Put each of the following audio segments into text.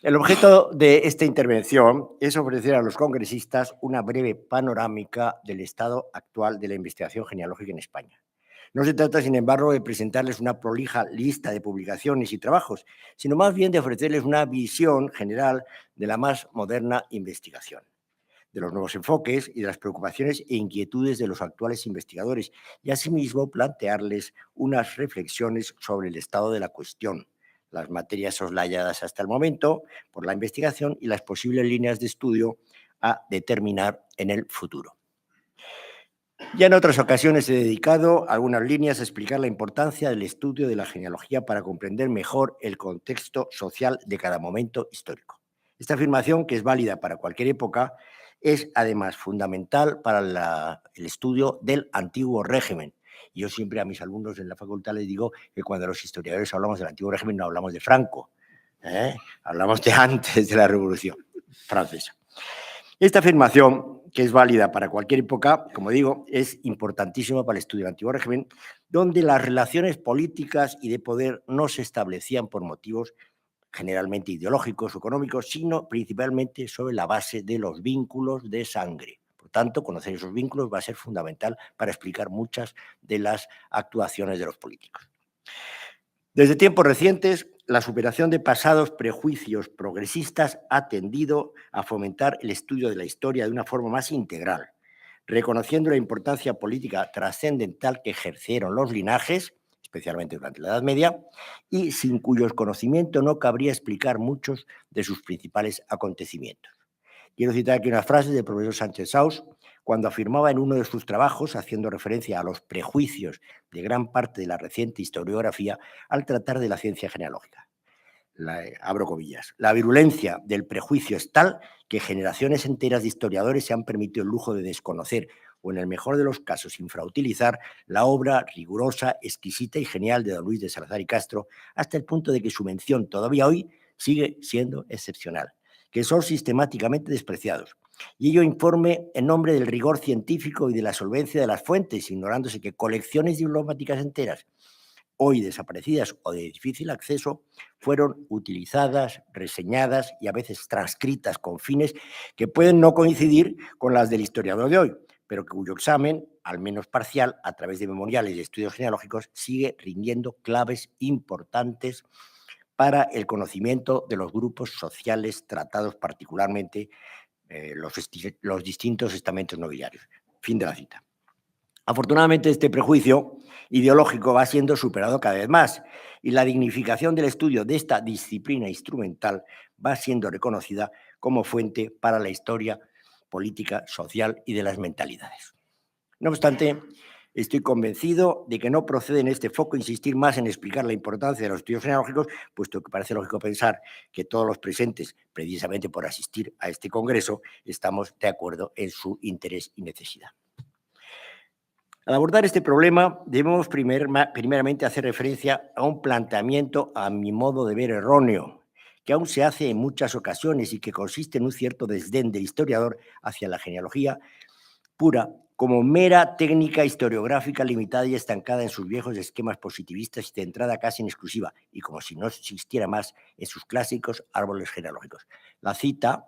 El objeto de esta intervención es ofrecer a los congresistas una breve panorámica del estado actual de la investigación genealógica en España. No se trata, sin embargo, de presentarles una prolija lista de publicaciones y trabajos, sino más bien de ofrecerles una visión general de la más moderna investigación, de los nuevos enfoques y de las preocupaciones e inquietudes de los actuales investigadores, y asimismo plantearles unas reflexiones sobre el estado de la cuestión, las materias soslayadas hasta el momento por la investigación y las posibles líneas de estudio a determinar en el futuro. Ya en otras ocasiones he dedicado algunas líneas a explicar la importancia del estudio de la genealogía para comprender mejor el contexto social de cada momento histórico. Esta afirmación, que es válida para cualquier época, es además fundamental para el estudio del antiguo régimen. Y yo siempre a mis alumnos en la facultad les digo que cuando los historiadores hablamos del antiguo régimen no hablamos de Franco, hablamos de antes de la Revolución Francesa. Esta afirmación, que es válida para cualquier época, como digo, es importantísima para el estudio del antiguo régimen, donde las relaciones políticas y de poder no se establecían por motivos generalmente ideológicos o económicos, sino principalmente sobre la base de los vínculos de sangre. Por tanto, conocer esos vínculos va a ser fundamental para explicar muchas de las actuaciones de los políticos. Desde tiempos recientes, la superación de pasados prejuicios progresistas ha tendido a fomentar el estudio de la historia de una forma más integral, reconociendo la importancia política trascendental que ejercieron los linajes, especialmente durante la Edad Media, y sin cuyos conocimientos no cabría explicar muchos de sus principales acontecimientos. Quiero citar aquí unas frases del profesor Sánchez Saus, cuando afirmaba en uno de sus trabajos, haciendo referencia a los prejuicios de gran parte de la reciente historiografía al tratar de la ciencia genealógica. Abro comillas. La virulencia del prejuicio es tal que generaciones enteras de historiadores se han permitido el lujo de desconocer, o en el mejor de los casos infrautilizar, la obra rigurosa, exquisita y genial de don Luis de Salazar y Castro, hasta el punto de que su mención todavía hoy sigue siendo excepcional, que son sistemáticamente despreciados. Y ello informe en nombre del rigor científico y de la solvencia de las fuentes, ignorándose que colecciones diplomáticas enteras, hoy desaparecidas o de difícil acceso, fueron utilizadas, reseñadas y a veces transcritas con fines que pueden no coincidir con las del historiador de hoy, pero cuyo examen, al menos parcial, a través de memoriales y estudios genealógicos, sigue rindiendo claves importantes para el conocimiento de los grupos sociales tratados, particularmente los distintos estamentos nobiliarios. Fin de la cita. Afortunadamente, este prejuicio ideológico va siendo superado cada vez más y la dignificación del estudio de esta disciplina instrumental va siendo reconocida como fuente para la historia política, social y de las mentalidades. No obstante, estoy convencido de que no procede en este foco insistir más en explicar la importancia de los estudios genealógicos, puesto que parece lógico pensar que todos los presentes, precisamente por asistir a este congreso, estamos de acuerdo en su interés y necesidad. Al abordar este problema, debemos primeramente hacer referencia a un planteamiento, a mi modo de ver, erróneo, que aún se hace en muchas ocasiones y que consiste en un cierto desdén del historiador hacia la genealogía pura como mera técnica historiográfica limitada y estancada en sus viejos esquemas positivistas y centrada casi en exclusiva, y como si no existiera más en sus clásicos árboles genealógicos. La cita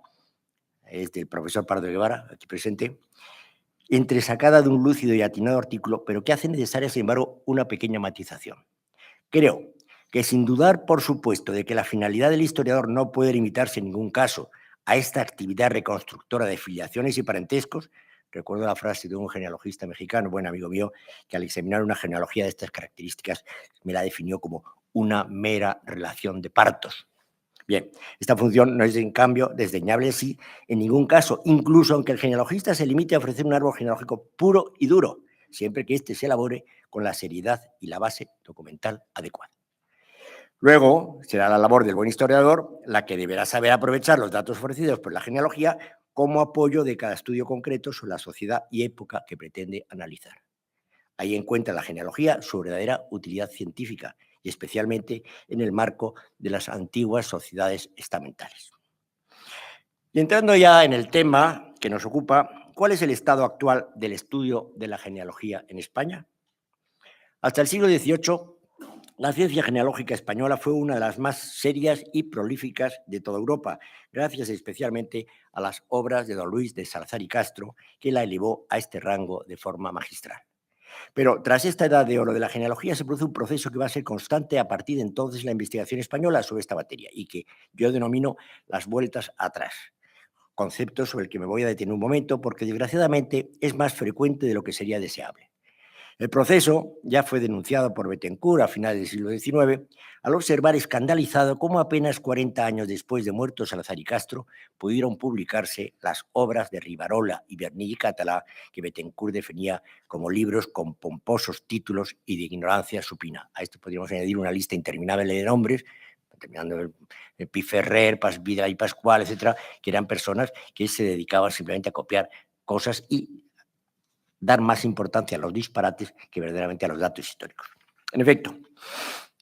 es del profesor Pardo Guevara, aquí presente, entresacada de un lúcido y atinado artículo, pero que hace necesaria, sin embargo, una pequeña matización. Creo que, sin dudar, por supuesto, de que la finalidad del historiador no puede limitarse en ningún caso a esta actividad reconstructora de filiaciones y parentescos. Recuerdo la frase de un genealogista mexicano, buen amigo mío, que al examinar una genealogía de estas características me la definió como una mera relación de partos. Bien, esta función no es, en cambio, desdeñable así en ningún caso, incluso aunque el genealogista se limite a ofrecer un árbol genealógico puro y duro, siempre que éste se elabore con la seriedad y la base documental adecuada. Luego, será la labor del buen historiador la que deberá saber aprovechar los datos ofrecidos por la genealogía como apoyo de cada estudio concreto sobre la sociedad y época que pretende analizar. Ahí encuentra la genealogía su verdadera utilidad científica, y especialmente en el marco de las antiguas sociedades estamentales. Y entrando ya en el tema que nos ocupa, ¿cuál es el estado actual del estudio de la genealogía en España? Hasta el siglo XVIII, La ciencia genealógica española fue una de las más serias y prolíficas de toda Europa, gracias especialmente a las obras de don Luis de Salazar y Castro, que la elevó a este rango de forma magistral. Pero tras esta edad de oro de la genealogía se produce un proceso que va a ser constante a partir de entonces la investigación española sobre esta materia y que yo denomino las vueltas atrás, concepto sobre el que me voy a detener un momento porque desgraciadamente es más frecuente de lo que sería deseable. El proceso ya fue denunciado por Bettencourt a finales del siglo XIX, al observar escandalizado cómo apenas 40 años después de muertos Salazar y Castro pudieron publicarse las obras de Rivarola y Berni y Catalá que Bettencourt definía como libros con pomposos títulos y de ignorancia supina. A esto podríamos añadir una lista interminable de nombres, terminando el Piferrer, Vidal y Pascual, etcétera, que eran personas que se dedicaban simplemente a copiar cosas y dar más importancia a los disparates que verdaderamente a los datos históricos. En efecto,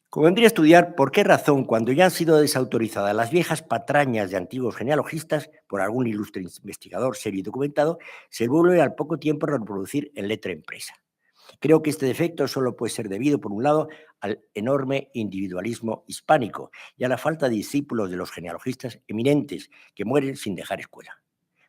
convendría estudiar por qué razón, cuando ya han sido desautorizadas las viejas patrañas de antiguos genealogistas por algún ilustre investigador serio y documentado, se vuelve al poco tiempo a reproducir en letra impresa. Creo que este defecto solo puede ser debido, por un lado, al enorme individualismo hispánico y a la falta de discípulos de los genealogistas eminentes que mueren sin dejar escuela.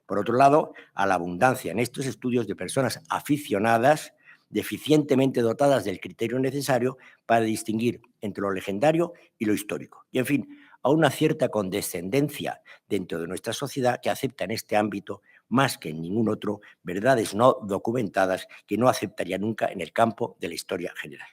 Por otro lado, a la abundancia en estos estudios de personas aficionadas, deficientemente dotadas del criterio necesario para distinguir entre lo legendario y lo histórico. Y, en fin, a una cierta condescendencia dentro de nuestra sociedad que acepta en este ámbito, más que en ningún otro, verdades no documentadas que no aceptaría nunca en el campo de la historia general.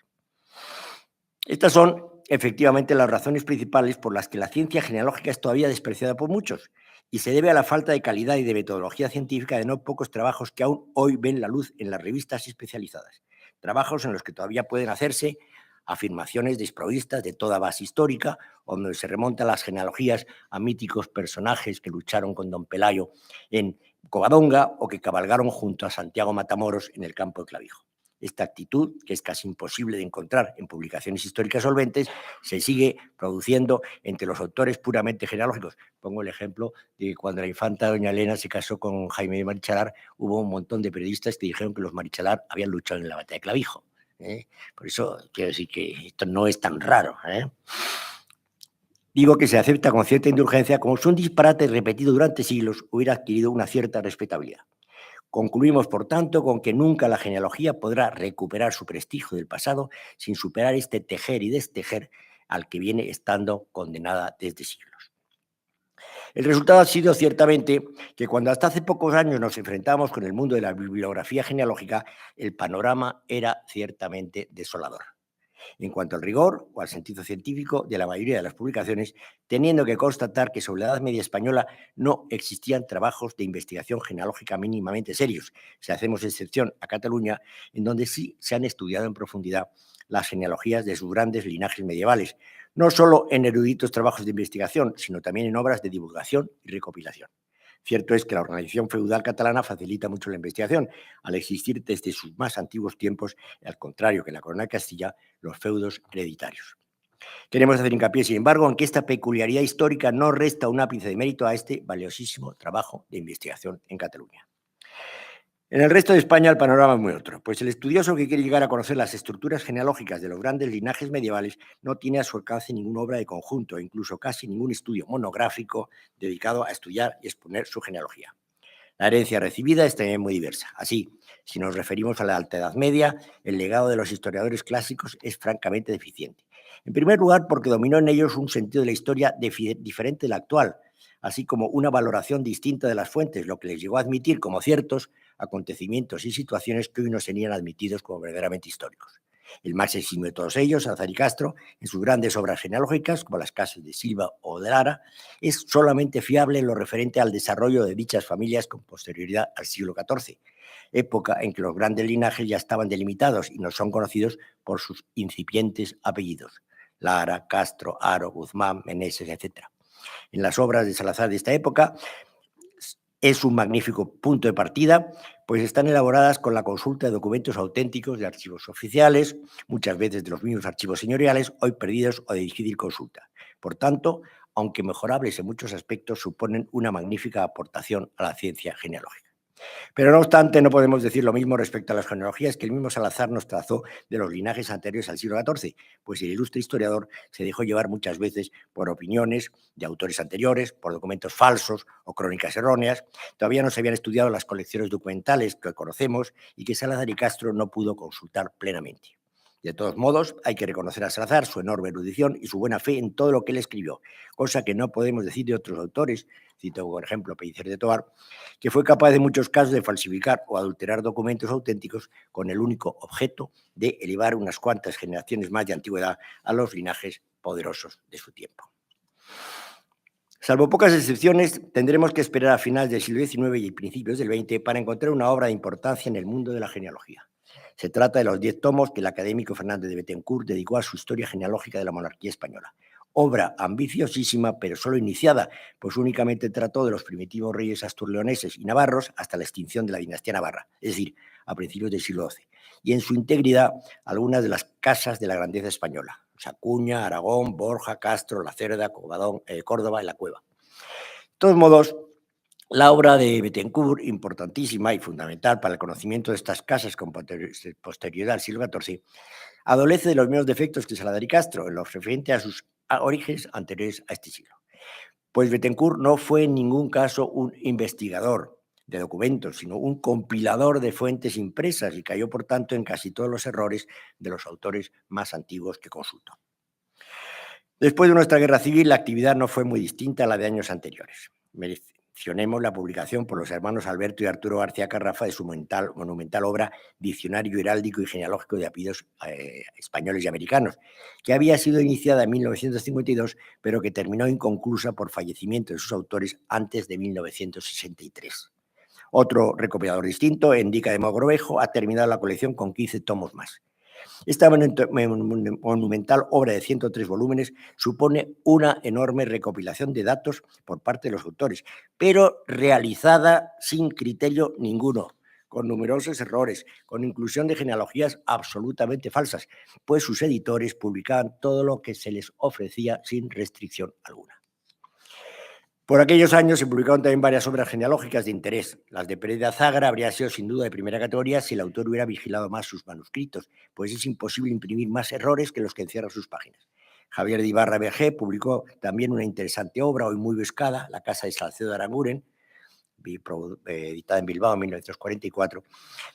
Estas son, efectivamente, las razones principales por las que la ciencia genealógica es todavía despreciada por muchos y se debe a la falta de calidad y de metodología científica de no pocos trabajos que aún hoy ven la luz en las revistas especializadas. Trabajos en los que todavía pueden hacerse afirmaciones desprovistas de toda base histórica, donde se remontan las genealogías a míticos personajes que lucharon con don Pelayo en Covadonga o que cabalgaron junto a Santiago Matamoros en el campo de Clavijo. Esta actitud, que es casi imposible de encontrar en publicaciones históricas solventes, se sigue produciendo entre los autores puramente genealógicos. Pongo el ejemplo de que cuando la infanta doña Elena se casó con Jaime de Marichalar, hubo un montón de periodistas que dijeron que los Marichalar habían luchado en la batalla de Clavijo. Por eso quiero decir que esto no es tan raro. Digo que se acepta con cierta indulgencia como si un disparate repetido durante siglos hubiera adquirido una cierta respetabilidad. Concluimos, por tanto, con que nunca la genealogía podrá recuperar su prestigio del pasado sin superar este tejer y destejer al que viene estando condenada desde siglos. El resultado ha sido ciertamente que cuando hasta hace pocos años nos enfrentamos con el mundo de la bibliografía genealógica, el panorama era ciertamente desolador en cuanto al rigor o al sentido científico de la mayoría de las publicaciones, teniendo que constatar que sobre la Edad Media española no existían trabajos de investigación genealógica mínimamente serios, si hacemos excepción a Cataluña, en donde sí se han estudiado en profundidad las genealogías de sus grandes linajes medievales, no solo en eruditos trabajos de investigación, sino también en obras de divulgación y recopilación. Cierto es que la organización feudal catalana facilita mucho la investigación, al existir desde sus más antiguos tiempos, al contrario que en la corona de Castilla, los feudos hereditarios. Queremos hacer hincapié, sin embargo, en que esta peculiaridad histórica no resta un ápice de mérito a este valiosísimo trabajo de investigación en Cataluña. En el resto de España el panorama es muy otro, pues el estudioso que quiere llegar a conocer las estructuras genealógicas de los grandes linajes medievales no tiene a su alcance ninguna obra de conjunto, incluso casi ningún estudio monográfico dedicado a estudiar y exponer su genealogía. La herencia recibida es también muy diversa. Así, si nos referimos a la Alta Edad Media, el legado de los historiadores clásicos es francamente deficiente. En primer lugar, porque dominó en ellos un sentido de la historia diferente del actual, así como una valoración distinta de las fuentes, lo que les llegó a admitir como ciertos acontecimientos y situaciones que hoy no serían admitidos como verdaderamente históricos. El más eximio de todos ellos, Salazar y Castro, en sus grandes obras genealógicas, como las casas de Silva o de Lara, es solamente fiable en lo referente al desarrollo de dichas familias con posterioridad al siglo XIV, época en que los grandes linajes ya estaban delimitados y no son conocidos por sus incipientes apellidos: Lara, Castro, Haro, Guzmán, Meneses, etc. En las obras de Salazar de esta época es un magnífico punto de partida, pues están elaboradas con la consulta de documentos auténticos de archivos oficiales, muchas veces de los mismos archivos señoriales, hoy perdidos o de difícil consulta. Por tanto, aunque mejorables en muchos aspectos, suponen una magnífica aportación a la ciencia genealógica. Pero no obstante, no podemos decir lo mismo respecto a las genealogías que el mismo Salazar nos trazó de los linajes anteriores al siglo XIV, pues el ilustre historiador se dejó llevar muchas veces por opiniones de autores anteriores, por documentos falsos o crónicas erróneas. Todavía no se habían estudiado las colecciones documentales que conocemos y que Salazar y Castro no pudo consultar plenamente. De todos modos, hay que reconocer a Salazar su enorme erudición y su buena fe en todo lo que él escribió, cosa que no podemos decir de otros autores, cito por ejemplo Pellicer de Tobar, que fue capaz en muchos casos de falsificar o adulterar documentos auténticos con el único objeto de elevar unas cuantas generaciones más de antigüedad a los linajes poderosos de su tiempo. Salvo pocas excepciones, tendremos que esperar a finales del siglo XIX y principios del XX para encontrar una obra de importancia en el mundo de la genealogía. Se trata de los 10 tomos que el académico Fernández de Bethencourt dedicó a su historia genealógica de la monarquía española. Obra ambiciosísima, pero solo iniciada, pues únicamente trató de los primitivos reyes asturleoneses y navarros hasta la extinción de la dinastía navarra, es decir, a principios del siglo XII, y en su integridad algunas de las casas de la grandeza española: Sacuña, Aragón, Borja, Castro, La Cerda, Córdoba y La Cueva. De todos modos, la obra de Bethencourt, importantísima y fundamental para el conocimiento de estas casas con posterioridad al siglo XIV, adolece de los mismos defectos que Salazar y Castro en lo referente a sus orígenes anteriores a este siglo. Pues Bethencourt no fue en ningún caso un investigador de documentos, sino un compilador de fuentes impresas y cayó, por tanto, en casi todos los errores de los autores más antiguos que consultó. Después de nuestra guerra civil, la actividad no fue muy distinta a la de años anteriores. Mencionemos la publicación por los hermanos Alberto y Arturo García Carrafa de su monumental obra Diccionario Heráldico y Genealógico de Apellidos Españoles y Americanos, que había sido iniciada en 1952, pero que terminó inconclusa por fallecimiento de sus autores antes de 1963. Otro recopilador distinto, Endica de Mogrovejo, ha terminado la colección con 15 tomos más. Esta monumental obra de 103 volúmenes supone una enorme recopilación de datos por parte de los autores, pero realizada sin criterio ninguno, con numerosos errores, con inclusión de genealogías absolutamente falsas, pues sus editores publicaban todo lo que se les ofrecía sin restricción alguna. Por aquellos años se publicaron también varias obras genealógicas de interés. Las de Pérez de Azagra habría sido sin duda de primera categoría si el autor hubiera vigilado más sus manuscritos, pues es imposible imprimir más errores que los que encierran sus páginas. Javier de Ibarra BG publicó también una interesante obra, hoy muy buscada, La Casa de Salcedo de Aranguren, editada en Bilbao en 1944,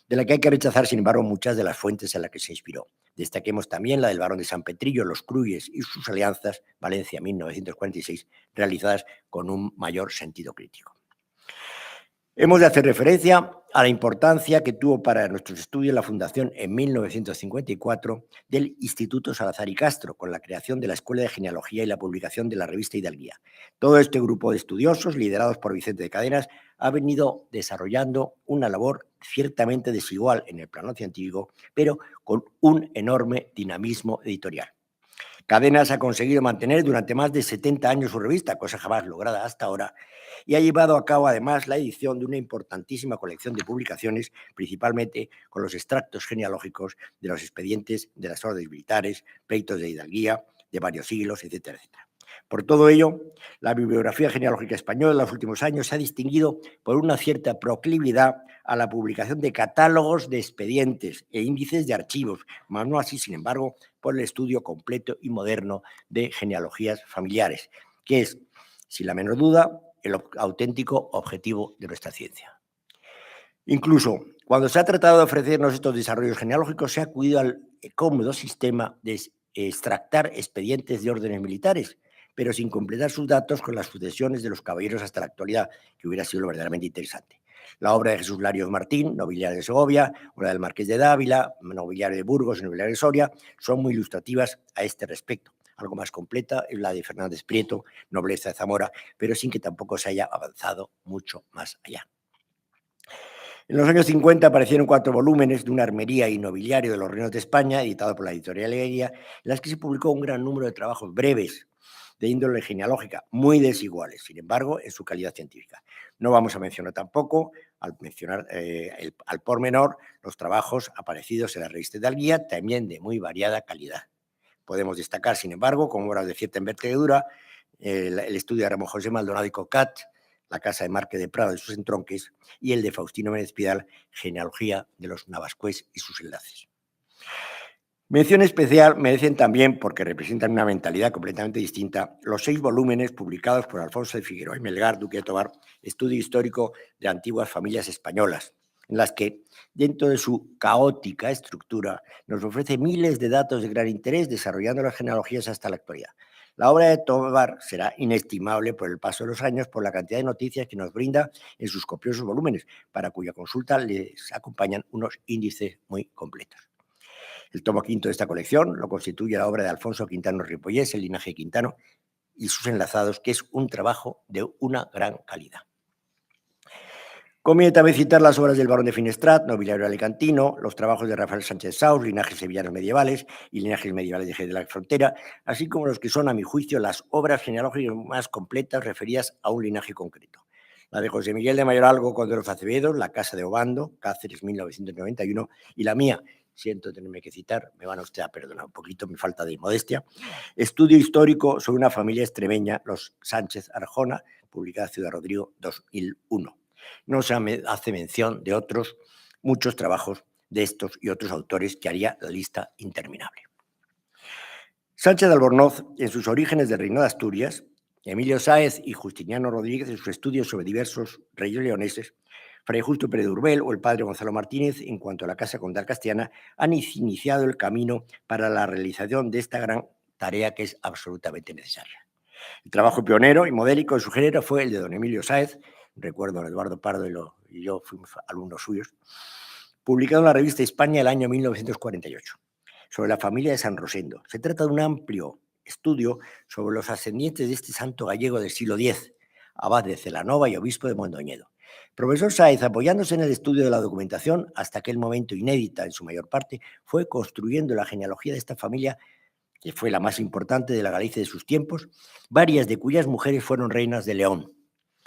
de la que hay que rechazar, sin embargo, muchas de las fuentes en las que se inspiró. Destaquemos también la del Barón de San Petrillo, Los Cruyes y sus alianzas, Valencia 1946, realizadas con un mayor sentido crítico. Hemos de hacer referencia a la importancia que tuvo para nuestros estudios la fundación en 1954 del Instituto Salazar y Castro, con la creación de la Escuela de Genealogía y la publicación de la revista Hidalguía. Todo este grupo de estudiosos, liderados por Vicente de Cadenas, ha venido desarrollando una labor ciertamente desigual en el plano científico, pero con un enorme dinamismo editorial. Cadenas ha conseguido mantener durante más de 70 años su revista, cosa jamás lograda hasta ahora, y ha llevado a cabo además la edición de una importantísima colección de publicaciones, principalmente con los extractos genealógicos de los expedientes de las órdenes militares, pleitos de hidalguía de varios siglos, etcétera, etcétera. Por todo ello, la bibliografía genealógica española en los últimos años se ha distinguido por una cierta proclividad a la publicación de catálogos de expedientes e índices de archivos, más no así, sin embargo, por el estudio completo y moderno de genealogías familiares, que es, sin la menor duda, el auténtico objetivo de nuestra ciencia. Incluso cuando se ha tratado de ofrecernos estos desarrollos genealógicos, se ha acudido al cómodo sistema de extractar expedientes de órdenes militares, pero sin completar sus datos con las sucesiones de los caballeros hasta la actualidad, que hubiera sido lo verdaderamente interesante. La obra de Jesús Larios Martín, nobiliario de Segovia, o la del Marqués de Dávila, nobiliario de Burgos y nobiliario de Soria, son muy ilustrativas a este respecto. Algo más completa es la de Fernández Prieto, nobleza de Zamora, pero sin que tampoco se haya avanzado mucho más allá. En los años 50 aparecieron 4 volúmenes de una armería y nobiliario de los reinos de España, editado por la editorial Leguía, en las que se publicó un gran número de trabajos breves de índole genealógica, muy desiguales, sin embargo, en su calidad científica. No vamos a mencionar tampoco, al mencionar al por menor, los trabajos aparecidos en la revista Hidalguía, también de muy variada calidad. Podemos destacar, sin embargo, como obras de cierta envergadura, el estudio de Ramón José Maldonado y Cocat, la Casa de Marque de Prado y sus entronques, y el de Faustino Méndez Pidal, Genealogía de los Navascués y sus enlaces. Mención especial merecen también, porque representan una mentalidad completamente distinta, los 6 volúmenes publicados por Alfonso de Figueroa y Melgar, duque de Tovar, Estudio histórico de antiguas familias españolas, en las que, dentro de su caótica estructura, nos ofrece miles de datos de gran interés, desarrollando las genealogías hasta la actualidad. La obra de Tovar será inestimable por el paso de los años, por la cantidad de noticias que nos brinda en sus copiosos volúmenes, para cuya consulta les acompañan unos índices muy completos. El tomo quinto de esta colección lo constituye la obra de Alfonso Quintano Ripollés, El linaje Quintano y sus enlazados, que es un trabajo de una gran calidad. Conviene también citar las obras del barón de Finestrat, nobiliario alicantino, los trabajos de Rafael Sánchez Saus, Linajes sevillanos medievales y Linajes medievales de Jerez de la Frontera, así como los que son, a mi juicio, las obras genealógicas más completas referidas a un linaje concreto. La de José Miguel de Mayoralgo con de los Acevedos, La Casa de Obando, Cáceres, 1991, y la mía, siento tenerme que citar, me van a usted a perdonar un poquito mi falta de modestia, Estudio histórico sobre una familia extremeña, los Sánchez Arjona, publicada en Ciudad Rodrigo, 2001. No se hace mención de otros muchos trabajos de estos y otros autores que haría la lista interminable. Sánchez de Albornoz, en sus Orígenes del Reino de Asturias, Emilio Sáez y Justiniano Rodríguez, en sus estudios sobre diversos reyes leoneses, Fray Justo Pérez de Urbel o el padre Gonzalo Martínez, en cuanto a la Casa Condal Castellana, han iniciado el camino para la realización de esta gran tarea que es absolutamente necesaria. El trabajo pionero y modélico de su género fue el de don Emilio Sáez, recuerdo a Eduardo Pardo y yo fuimos alumnos suyos, publicado en la revista España el año 1948, sobre la familia de San Rosendo. Se trata de un amplio estudio sobre los ascendientes de este santo gallego del siglo X, abad de Celanova y obispo de Mondoñedo. Profesor Sáez, apoyándose en el estudio de la documentación, hasta aquel momento inédita en su mayor parte, fue construyendo la genealogía de esta familia, que fue la más importante de la Galicia de sus tiempos, varias de cuyas mujeres fueron reinas de León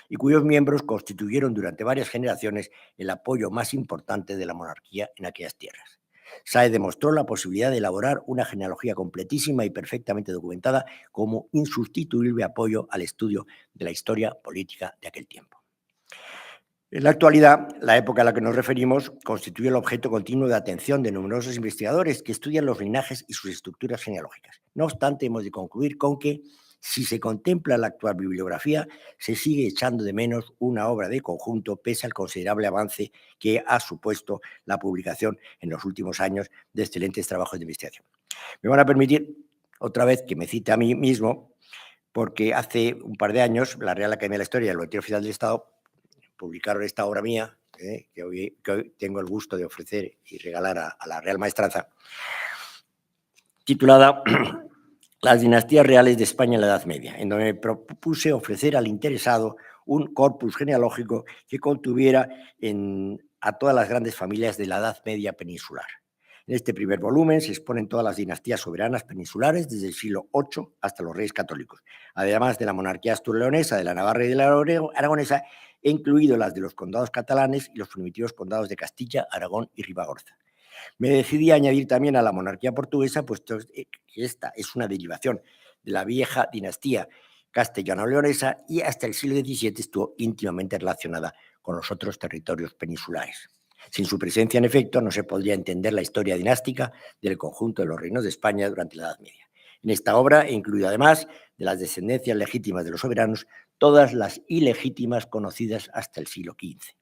y cuyos miembros constituyeron durante varias generaciones el apoyo más importante de la monarquía en aquellas tierras. Sáez demostró la posibilidad de elaborar una genealogía completísima y perfectamente documentada como insustituible apoyo al estudio de la historia política de aquel tiempo. En la actualidad, la época a la que nos referimos constituye el objeto continuo de atención de numerosos investigadores que estudian los linajes y sus estructuras genealógicas. No obstante, hemos de concluir con que, si se contempla la actual bibliografía, se sigue echando de menos una obra de conjunto, pese al considerable avance que ha supuesto la publicación en los últimos años de excelentes trabajos de investigación. Me van a permitir, otra vez, que me cite a mí mismo, porque hace un par de años la Real Academia de la Historia y el Boletín Oficial del Estado publicaron esta obra mía, que hoy tengo el gusto de ofrecer y regalar a la Real Maestranza, titulada Las dinastías reales de España en la Edad Media, en donde me propuse ofrecer al interesado un corpus genealógico que contuviera a todas las grandes familias de la Edad Media peninsular. En este primer volumen se exponen todas las dinastías soberanas peninsulares desde el siglo VIII hasta los reyes católicos, además de la monarquía astur-leonesa, de la Navarra y de la aragonesa, incluido las de los condados catalanes y los primitivos condados de Castilla, Aragón y Ribagorza. Me decidí a añadir también a la monarquía portuguesa, puesto que esta es una derivación de la vieja dinastía castellano-leonesa y hasta el siglo XVII estuvo íntimamente relacionada con los otros territorios peninsulares. Sin su presencia, en efecto, no se podría entender la historia dinástica del conjunto de los reinos de España durante la Edad Media. En esta obra he incluido, además de las descendencias legítimas de los soberanos, todas las ilegítimas conocidas hasta el siglo XV.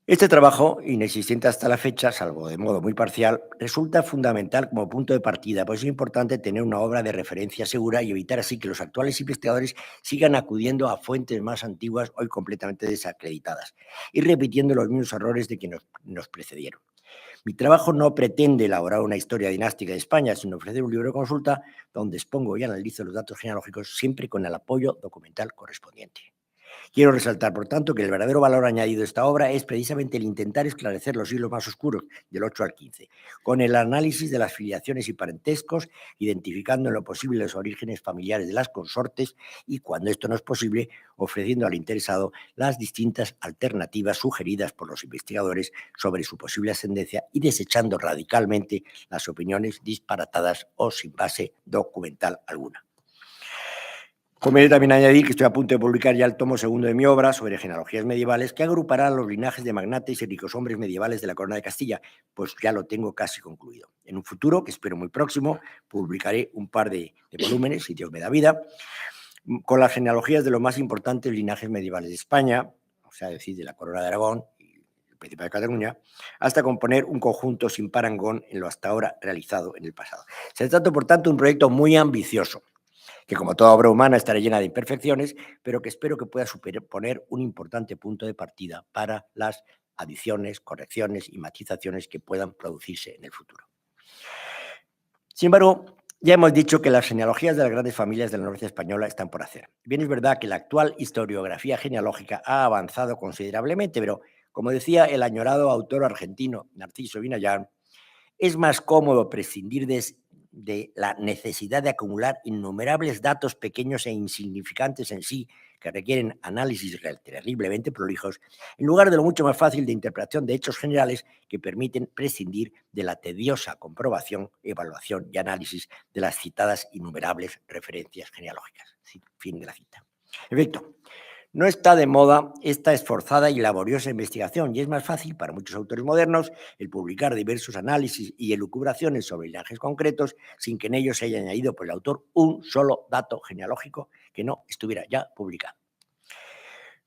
Este trabajo, inexistente hasta la fecha, salvo de modo muy parcial, resulta fundamental como punto de partida, pues es importante tener una obra de referencia segura y evitar así que los actuales investigadores sigan acudiendo a fuentes más antiguas, hoy completamente desacreditadas, y repitiendo los mismos errores de quienes nos precedieron. Mi trabajo no pretende elaborar una historia dinástica de España, sino ofrecer un libro de consulta donde expongo y analizo los datos genealógicos siempre con el apoyo documental correspondiente. Quiero resaltar, por tanto, que el verdadero valor añadido de esta obra es precisamente el intentar esclarecer los siglos más oscuros, del 8 al 15, con el análisis de las filiaciones y parentescos, identificando en lo posible los orígenes familiares de las consortes y, cuando esto no es posible, ofreciendo al interesado las distintas alternativas sugeridas por los investigadores sobre su posible ascendencia y desechando radicalmente las opiniones disparatadas o sin base documental alguna. Conviene también añadir que estoy a punto de publicar ya el tomo segundo de mi obra sobre genealogías medievales, que agrupará los linajes de magnates y ricos hombres medievales de la Corona de Castilla, pues ya lo tengo casi concluido. En un futuro, que espero muy próximo, publicaré un par de volúmenes, si Dios me da vida, con las genealogías de los más importantes linajes medievales de España, o sea, decir, de la Corona de Aragón y el Principado de Cataluña, hasta componer un conjunto sin parangón en lo hasta ahora realizado en el pasado. Se trata, por tanto, de un proyecto muy ambicioso, que como toda obra humana estará llena de imperfecciones, pero que espero que pueda poner un importante punto de partida para las adiciones, correcciones y matizaciones que puedan producirse en el futuro. Sin embargo, ya hemos dicho que las genealogías de las grandes familias de la nobleza española están por hacer. Bien, es verdad que la actual historiografía genealógica ha avanzado considerablemente, pero como decía el añorado autor argentino Narciso Vinayán, es más cómodo prescindir de la necesidad de acumular innumerables datos pequeños e insignificantes en sí, que requieren análisis terriblemente prolijos, en lugar de lo mucho más fácil de interpretación de hechos generales que permiten prescindir de la tediosa comprobación, evaluación y análisis de las citadas innumerables referencias genealógicas. Fin de la cita. En efecto, no está de moda esta esforzada y laboriosa investigación y es más fácil para muchos autores modernos el publicar diversos análisis y elucubraciones sobre linajes concretos sin que en ellos se haya añadido por el autor un solo dato genealógico que no estuviera ya publicado.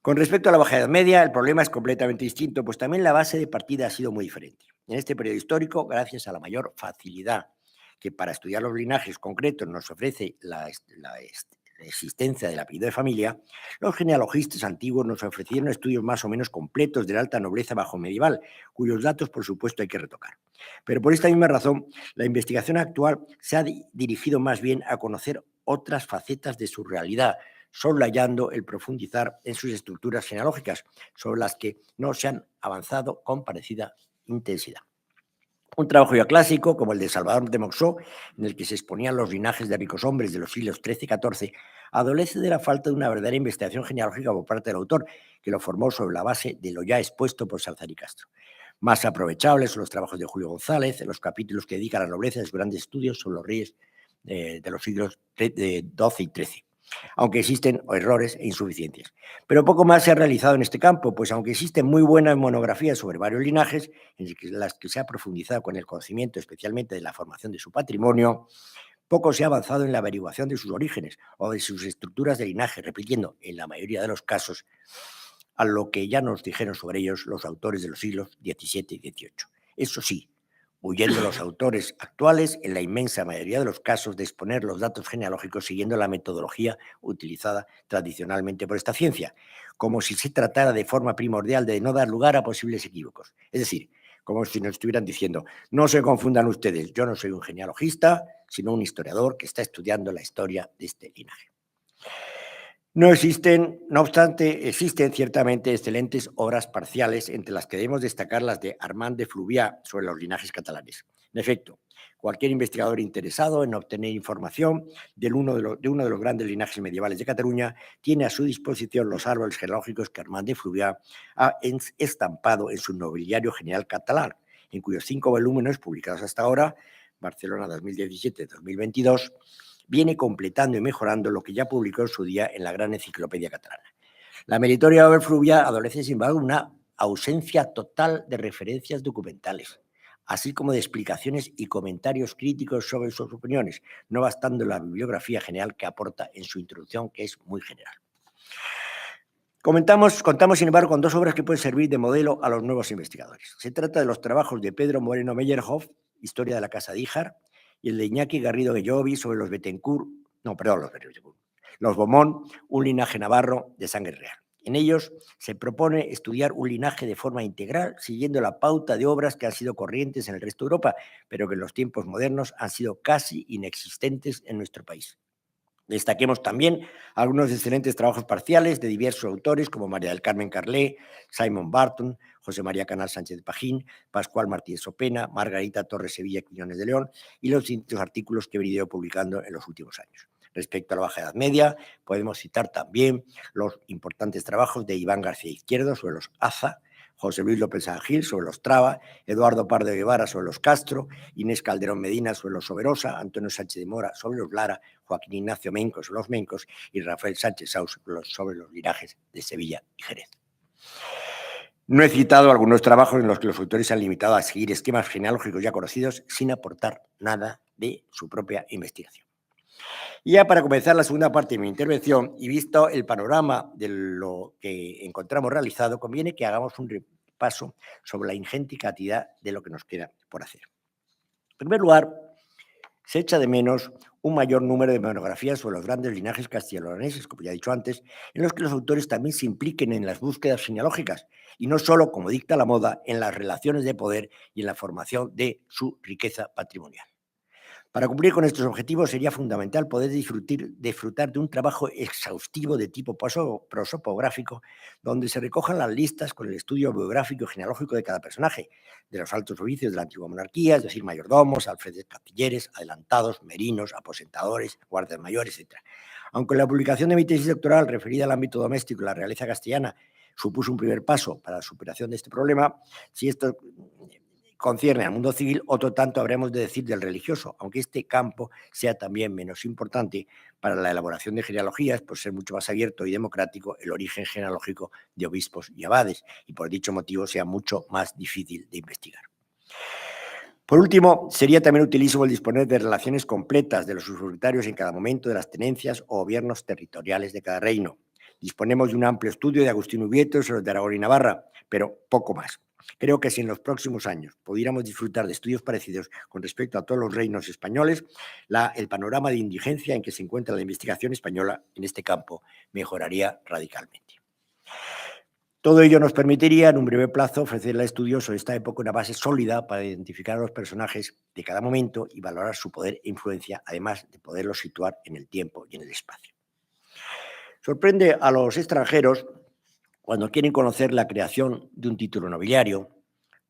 Con respecto a la Baja Edad Media, el problema es completamente distinto, pues también la base de partida ha sido muy diferente. En este periodo histórico, gracias a la mayor facilidad que para estudiar los linajes concretos nos ofrece la existencia del apellido de familia, los genealogistas antiguos nos ofrecieron estudios más o menos completos de la alta nobleza bajo medieval, cuyos datos, por supuesto, hay que retocar. Pero por esta misma razón, la investigación actual se ha dirigido más bien a conocer otras facetas de su realidad, soslayando el profundizar en sus estructuras genealógicas, sobre las que no se han avanzado con parecida intensidad. Un trabajo ya clásico, como el de Salvador de Moxó, en el que se exponían los linajes de ricos hombres de los siglos XIII y XIV, adolece de la falta de una verdadera investigación genealógica por parte del autor, que lo formó sobre la base de lo ya expuesto por Salazar y Castro. Más aprovechables son los trabajos de Julio González, en los capítulos que dedica a la nobleza de sus grandes estudios sobre los reyes de los siglos XII y XIII, aunque existen errores e insuficiencias. Pero poco más se ha realizado en este campo, pues aunque existen muy buenas monografías sobre varios linajes, en las que se ha profundizado con el conocimiento especialmente de la formación de su patrimonio, poco se ha avanzado en la averiguación de sus orígenes o de sus estructuras de linaje, repitiendo en la mayoría de los casos a lo que ya nos dijeron sobre ellos los autores de los siglos XVII y XVIII. Eso sí, huyendo los autores actuales en la inmensa mayoría de los casos de exponer los datos genealógicos siguiendo la metodología utilizada tradicionalmente por esta ciencia, como si se tratara de forma primordial de no dar lugar a posibles equívocos. Es decir, como si nos estuvieran diciendo, no se confundan ustedes, yo no soy un genealogista, sino un historiador que está estudiando la historia de este linaje. No obstante, existen ciertamente excelentes obras parciales, entre las que debemos destacar las de Armand de Fluvià sobre los linajes catalanes. En efecto, cualquier investigador interesado en obtener información de uno de los grandes linajes medievales de Cataluña tiene a su disposición los árboles genealógicos que Armand de Fluvià ha estampado en su Nobiliario General Catalán, en cuyos 5 volúmenes publicados hasta ahora, Barcelona 2017-2022, viene completando y mejorando lo que ya publicó en su día en la Gran Enciclopedia Catalana. La meritoria obra Fluvià adolece, sin embargo, una ausencia total de referencias documentales, así como de explicaciones y comentarios críticos sobre sus opiniones, no bastando la bibliografía general que aporta en su introducción, que es muy general. Contamos, sin embargo, con dos obras que pueden servir de modelo a los nuevos investigadores. Se trata de los trabajos de Pedro Moreno Meyerhoff, Historia de la Casa de Híjar, y el de Iñaki Garrido Guellovi sobre los los Beaumont, un linaje navarro de sangre real. En ellos se propone estudiar un linaje de forma integral, siguiendo la pauta de obras que han sido corrientes en el resto de Europa, pero que en los tiempos modernos han sido casi inexistentes en nuestro país. Destaquemos también algunos excelentes trabajos parciales de diversos autores como María del Carmen Carlé, Simon Barton, José María Canal Sánchez Pajín, Pascual Martínez Sopena, Margarita Torres Sevilla Quiñones de León y los distintos artículos que he venido publicando en los últimos años. Respecto a la Baja Edad Media, podemos citar también los importantes trabajos de Iván García Izquierdo sobre los Aza, José Luis López San Gil sobre los Traba, Eduardo Pardo de Guevara sobre los Castro, Inés Calderón Medina sobre los Soberosa, Antonio Sánchez de Mora sobre los Lara, Joaquín Ignacio Menco sobre los Mencos y Rafael Sánchez Saus sobre los linajes de Sevilla y Jerez. No he citado algunos trabajos en los que los autores se han limitado a seguir esquemas genealógicos ya conocidos sin aportar nada de su propia investigación. Y ya para comenzar la segunda parte de mi intervención, y visto el panorama de lo que encontramos realizado, conviene que hagamos un repaso sobre la ingente cantidad de lo que nos queda por hacer. En primer lugar, se echa de menos un mayor número de monografías sobre los grandes linajes castellanoleoneses, como ya he dicho antes, en los que los autores también se impliquen en las búsquedas genealógicas y no solo, como dicta la moda, en las relaciones de poder y en la formación de su riqueza patrimonial. Para cumplir con estos objetivos sería fundamental poder disfrutar de un trabajo exhaustivo de tipo prosopográfico, donde se recojan las listas con el estudio biográfico y genealógico de cada personaje, de los altos oficios de la antigua monarquía, es decir, mayordomos, alfredes cancilleres, adelantados, merinos, aposentadores, guardias mayores, etc. Aunque la publicación de mi tesis doctoral referida al ámbito doméstico y la realeza castellana supuso un primer paso para la superación de este problema, si esto concierne al mundo civil, otro tanto habremos de decir del religioso, aunque este campo sea también menos importante para la elaboración de genealogías, por ser mucho más abierto y democrático el origen genealógico de obispos y abades, y por dicho motivo sea mucho más difícil de investigar. Por último, sería también utilísimo el disponer de relaciones completas de los usufructarios en cada momento de las tenencias o gobiernos territoriales de cada reino. Disponemos de un amplio estudio de Agustín Ubieto sobre los de Aragón y Navarra, pero poco más. Creo que si en los próximos años pudiéramos disfrutar de estudios parecidos con respecto a todos los reinos españoles, el panorama de indigencia en que se encuentra la investigación española en este campo mejoraría radicalmente. Todo ello nos permitiría, en un breve plazo, ofrecerle al estudioso de esta época una base sólida para identificar a los personajes de cada momento y valorar su poder e influencia, además de poderlos situar en el tiempo y en el espacio. Sorprende a los extranjeros cuando quieren conocer la creación de un título nobiliario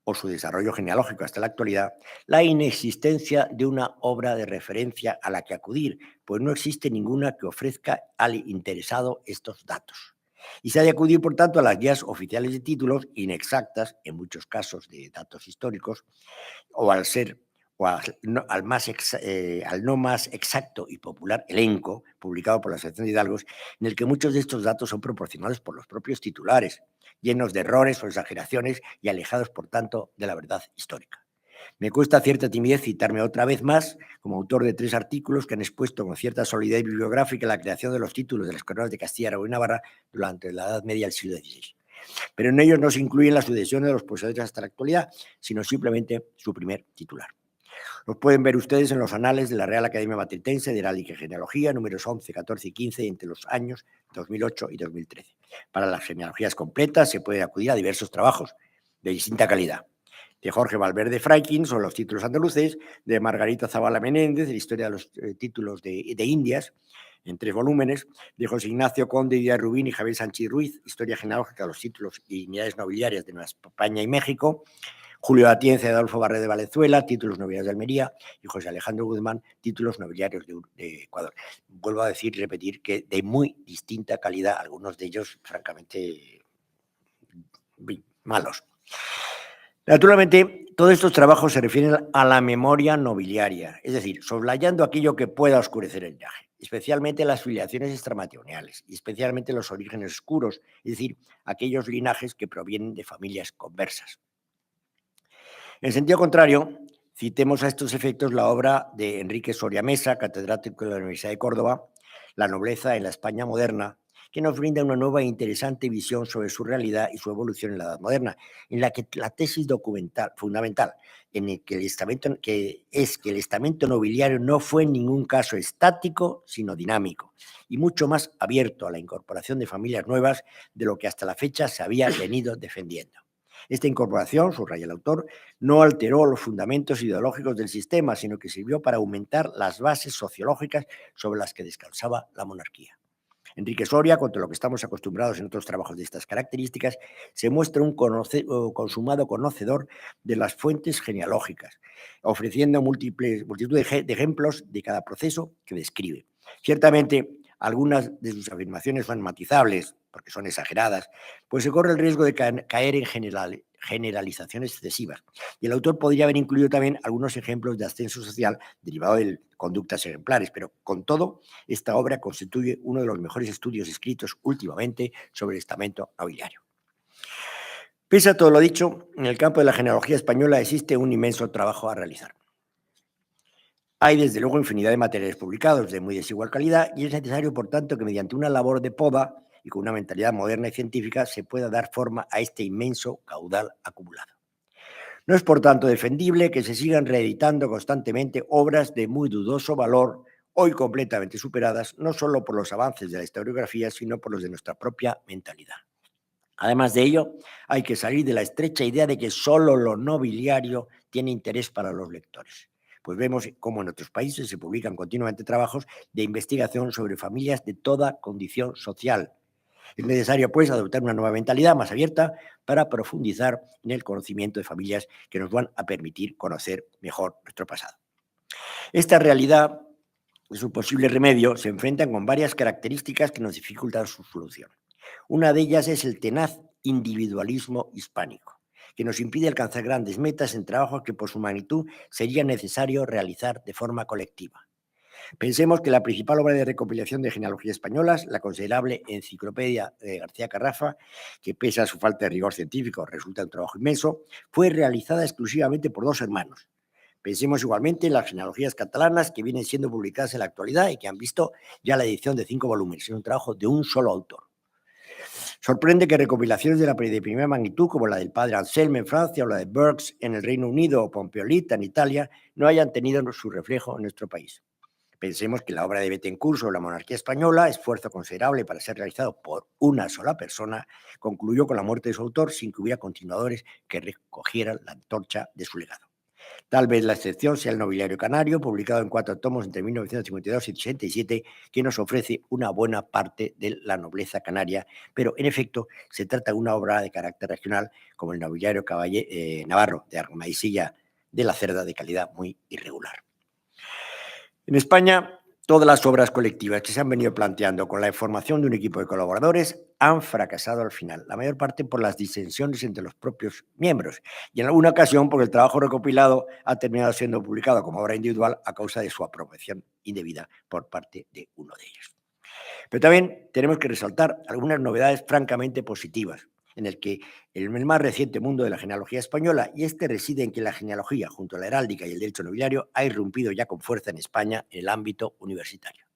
o su desarrollo genealógico hasta la actualidad, la inexistencia de una obra de referencia a la que acudir, pues no existe ninguna que ofrezca al interesado estos datos. Y se ha de acudir, por tanto, a las guías oficiales de títulos, inexactas, en muchos casos de datos históricos, o al no más exacto y popular elenco publicado por la Asociación de Hidalgos, en el que muchos de estos datos son proporcionados por los propios titulares, llenos de errores o exageraciones y alejados, por tanto, de la verdad histórica. Me cuesta cierta timidez citarme otra vez más como autor de 3 artículos que han expuesto con cierta solidez bibliográfica la creación de los títulos de las coronas de Castilla, Aragón y Navarra durante la Edad Media del siglo XVI. Pero en ellos no se incluyen las sucesiones de los poseedores hasta la actualidad, sino simplemente su primer titular. Los pueden ver ustedes en los anales de la Real Academia Matritense de Heráldica y Genealogía, números 11, 14 y 15, entre los años 2008 y 2013. Para las genealogías completas se puede acudir a diversos trabajos de distinta calidad. De Jorge Valverde Fraikin sobre los títulos andaluces, de Margarita Zavala Menéndez, de la historia de los títulos de Indias, en 3 volúmenes, de José Ignacio Conde Díaz Rubín y Javier Sánchez Ruiz, historia genealógica de los títulos y unidades nobiliarias de Nueva España y México, Julio Atienza y Adolfo Barré de Valenzuela, títulos nobiliarios de Almería, y José Alejandro Guzmán, títulos nobiliarios de Ecuador. Vuelvo a decir y repetir que de muy distinta calidad, algunos de ellos francamente malos. Naturalmente, todos estos trabajos se refieren a la memoria nobiliaria, es decir, soslayando aquello que pueda oscurecer el linaje, especialmente las filiaciones extramatrimoniales y especialmente los orígenes oscuros, es decir, aquellos linajes que provienen de familias conversas. En sentido contrario, citemos a estos efectos la obra de Enrique Soria Mesa, catedrático de la Universidad de Córdoba, La nobleza en la España moderna, que nos brinda una nueva e interesante visión sobre su realidad y su evolución en la Edad Moderna, en la que la tesis fundamental en el que el estamento nobiliario no fue en ningún caso estático, sino dinámico, y mucho más abierto a la incorporación de familias nuevas de lo que hasta la fecha se había venido defendiendo. Esta incorporación, subraya el autor, no alteró los fundamentos ideológicos del sistema, sino que sirvió para aumentar las bases sociológicas sobre las que descansaba la monarquía. Enrique Soria, contra lo que estamos acostumbrados en otros trabajos de estas características, se muestra un consumado conocedor de las fuentes genealógicas, ofreciendo multitud de ejemplos de cada proceso que describe. Ciertamente, Algunas de sus afirmaciones son matizables, porque son exageradas, pues se corre el riesgo de caer en generalizaciones excesivas. Y el autor podría haber incluido también algunos ejemplos de ascenso social derivado de conductas ejemplares, pero con todo, esta obra constituye uno de los mejores estudios escritos últimamente sobre el estamento nobiliario. Pese a todo lo dicho, en el campo de la genealogía española existe un inmenso trabajo a realizar. Hay, desde luego, infinidad de materiales publicados de muy desigual calidad y es necesario, por tanto, que mediante una labor de poda y con una mentalidad moderna y científica se pueda dar forma a este inmenso caudal acumulado. No es, por tanto, defendible que se sigan reeditando constantemente obras de muy dudoso valor, hoy completamente superadas, no solo por los avances de la historiografía, sino por los de nuestra propia mentalidad. Además de ello, hay que salir de la estrecha idea de que solo lo nobiliario tiene interés para los lectores. Pues vemos cómo en otros países se publican continuamente trabajos de investigación sobre familias de toda condición social. Es necesario, pues, adoptar una nueva mentalidad más abierta para profundizar en el conocimiento de familias que nos van a permitir conocer mejor nuestro pasado. Esta realidad y su posible remedio se enfrentan con varias características que nos dificultan su solución. Una de ellas es el tenaz individualismo hispánico, que nos impide alcanzar grandes metas en trabajos que por su magnitud sería necesario realizar de forma colectiva. Pensemos que la principal obra de recopilación de genealogías españolas, la considerable Enciclopedia de García Carrafa, que pese a su falta de rigor científico resulta un trabajo inmenso, fue realizada exclusivamente por dos hermanos. Pensemos igualmente en las genealogías catalanas que vienen siendo publicadas en la actualidad y que han visto ya la edición de 5 volúmenes, en un trabajo de un solo autor. Sorprende que recopilaciones de primera magnitud, como la del padre Anselme en Francia o la de Burks en el Reino Unido o Pompeolita en Italia, no hayan tenido su reflejo en nuestro país. Pensemos que la obra de Bethencourt sobre la monarquía española, esfuerzo considerable para ser realizado por una sola persona, concluyó con la muerte de su autor sin que hubiera continuadores que recogieran la antorcha de su legado. Tal vez la excepción sea el Nobiliario Canario, publicado en 4 tomos entre 1952 y 67, que nos ofrece una buena parte de la nobleza canaria, pero en efecto se trata de una obra de carácter regional, como el Nobiliario Navarro de Argamasilla de la Cerda, de calidad muy irregular. En España, todas las obras colectivas que se han venido planteando con la formación de un equipo de colaboradores han fracasado al final, la mayor parte por las disensiones entre los propios miembros y en alguna ocasión porque el trabajo recopilado ha terminado siendo publicado como obra individual a causa de su apropiación indebida por parte de uno de ellos. Pero también tenemos que resaltar algunas novedades francamente positivas en el que el más reciente mundo de la genealogía española, y este reside en que la genealogía, junto a la heráldica y el derecho nobiliario, ha irrumpido ya con fuerza en España en el ámbito universitario.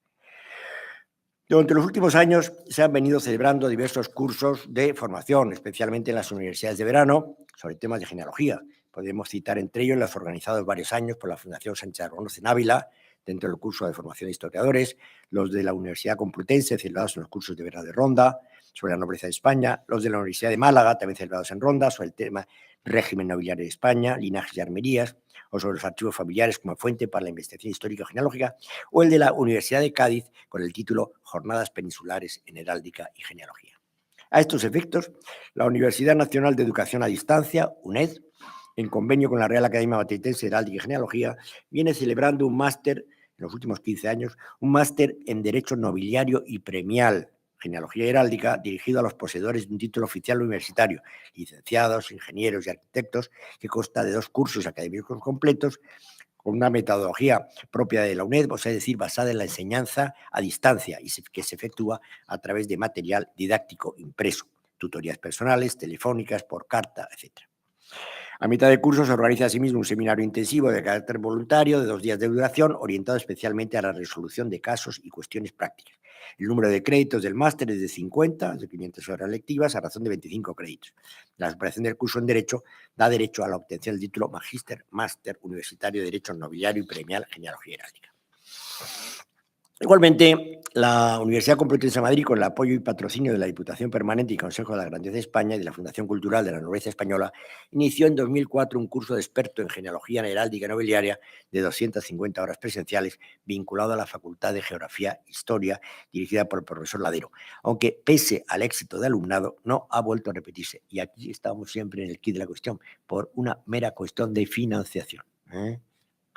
Durante los últimos años se han venido celebrando diversos cursos de formación, especialmente en las universidades de verano, sobre temas de genealogía. Podemos citar entre ellos los organizados varios años por la Fundación Sánchez Arbonoz en Ávila, dentro del curso de formación de historiadores, los de la Universidad Complutense, celebrados en los cursos de verano de Ronda, sobre la nobleza de España, los de la Universidad de Málaga, también celebrados en Ronda, sobre el tema régimen nobiliario de España, linajes y armerías, o sobre los archivos familiares como fuente para la investigación histórica genealógica, o el de la Universidad de Cádiz con el título Jornadas Peninsulares en Heráldica y Genealogía. A estos efectos, la Universidad Nacional de Educación a Distancia, UNED, en convenio con la Real Academia Matritense de Heráldica y Genealogía, viene celebrando un máster, en los últimos 15 años, un máster en Derecho Nobiliario y Premial, Genealogía y Heráldica, dirigido a los poseedores de un título oficial universitario, licenciados, ingenieros y arquitectos, que consta de 2 cursos académicos completos, con una metodología propia de la UNED, o sea, es decir, basada en la enseñanza a distancia y que se efectúa a través de material didáctico impreso, tutorías personales, telefónicas, por carta, etc. A mitad de curso se organiza asimismo un seminario intensivo de carácter voluntario de 2 días de duración, orientado especialmente a la resolución de casos y cuestiones prácticas. El número de créditos del máster es de 50, de 500 horas lectivas, a razón de 25 créditos. La superación del curso en Derecho da derecho a la obtención del título Magíster Máster Universitario de Derecho Nobiliario y Premial Genealogía Heráldica. Igualmente, la Universidad Complutense de Madrid, con el apoyo y patrocinio de la Diputación Permanente y Consejo de la Grandeza de España y de la Fundación Cultural de la Nobleza Española, inició en 2004 un curso de experto en genealogía heráldica y nobiliaria de 250 horas presenciales, vinculado a la Facultad de Geografía e Historia, dirigida por el profesor Ladero, aunque pese al éxito de alumnado, no ha vuelto a repetirse. Y aquí estamos siempre en el quid de la cuestión, por una mera cuestión de financiación.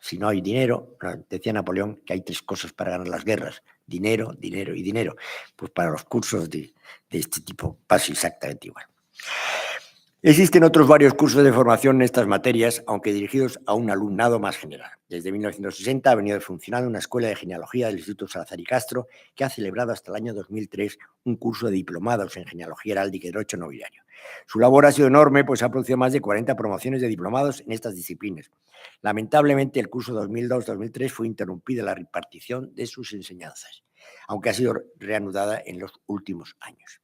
Si no hay dinero, decía Napoleón que hay 3 cosas para ganar las guerras: dinero, dinero y dinero. Pues para los cursos de este tipo pasa exactamente igual. Existen otros varios cursos de formación en estas materias, aunque dirigidos a un alumnado más general. Desde 1960 ha venido funcionando una escuela de genealogía del Instituto Salazar y Castro, que ha celebrado hasta el año 2003 un curso de diplomados en genealogía heráldica y derecho nobiliario. Su labor ha sido enorme, pues ha producido más de 40 promociones de diplomados en estas disciplinas. Lamentablemente, el curso 2002-2003 fue interrumpida la repartición de sus enseñanzas, aunque ha sido reanudada en los últimos años.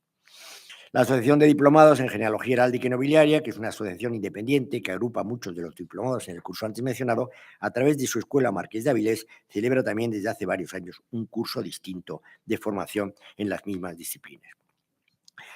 La Asociación de Diplomados en Genealogía Heráldica y Nobiliaria, que es una asociación independiente que agrupa a muchos de los diplomados en el curso antes mencionado, a través de su escuela Marqués de Avilés, celebra también desde hace varios años un curso distinto de formación en las mismas disciplinas.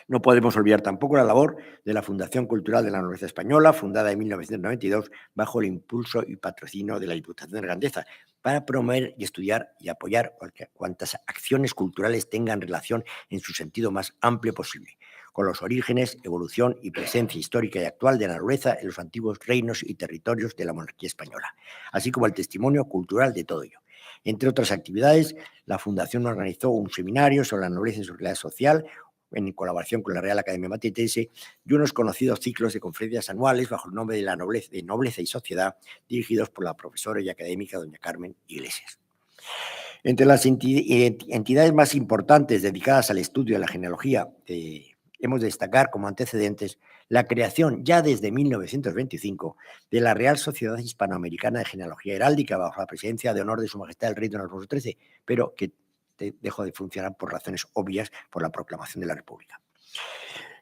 No podemos olvidar tampoco la labor de la Fundación Cultural de la Nobleza Española, fundada en 1992 bajo el impulso y patrocinio de la Diputación de Gandesa, para promover y estudiar y apoyar cuantas acciones culturales tengan relación en su sentido más amplio posible, con los orígenes, evolución y presencia histórica y actual de la nobleza en los antiguos reinos y territorios de la monarquía española, así como el testimonio cultural de todo ello. Entre otras actividades, la Fundación organizó un seminario sobre la nobleza y su realidad social, en colaboración con la Real Academia Matritense, y unos conocidos ciclos de conferencias anuales bajo el nombre de la Nobleza y Sociedad, dirigidos por la profesora y académica doña Carmen Iglesias. Entre las entidades más importantes dedicadas al estudio de la genealogía, hemos de destacar como antecedentes la creación, ya desde 1925, de la Real Sociedad Hispanoamericana de Genealogía Heráldica, bajo la presidencia de honor de Su Majestad el Rey Don Alfonso XIII, pero que dejó de funcionar por razones obvias por la proclamación de la República.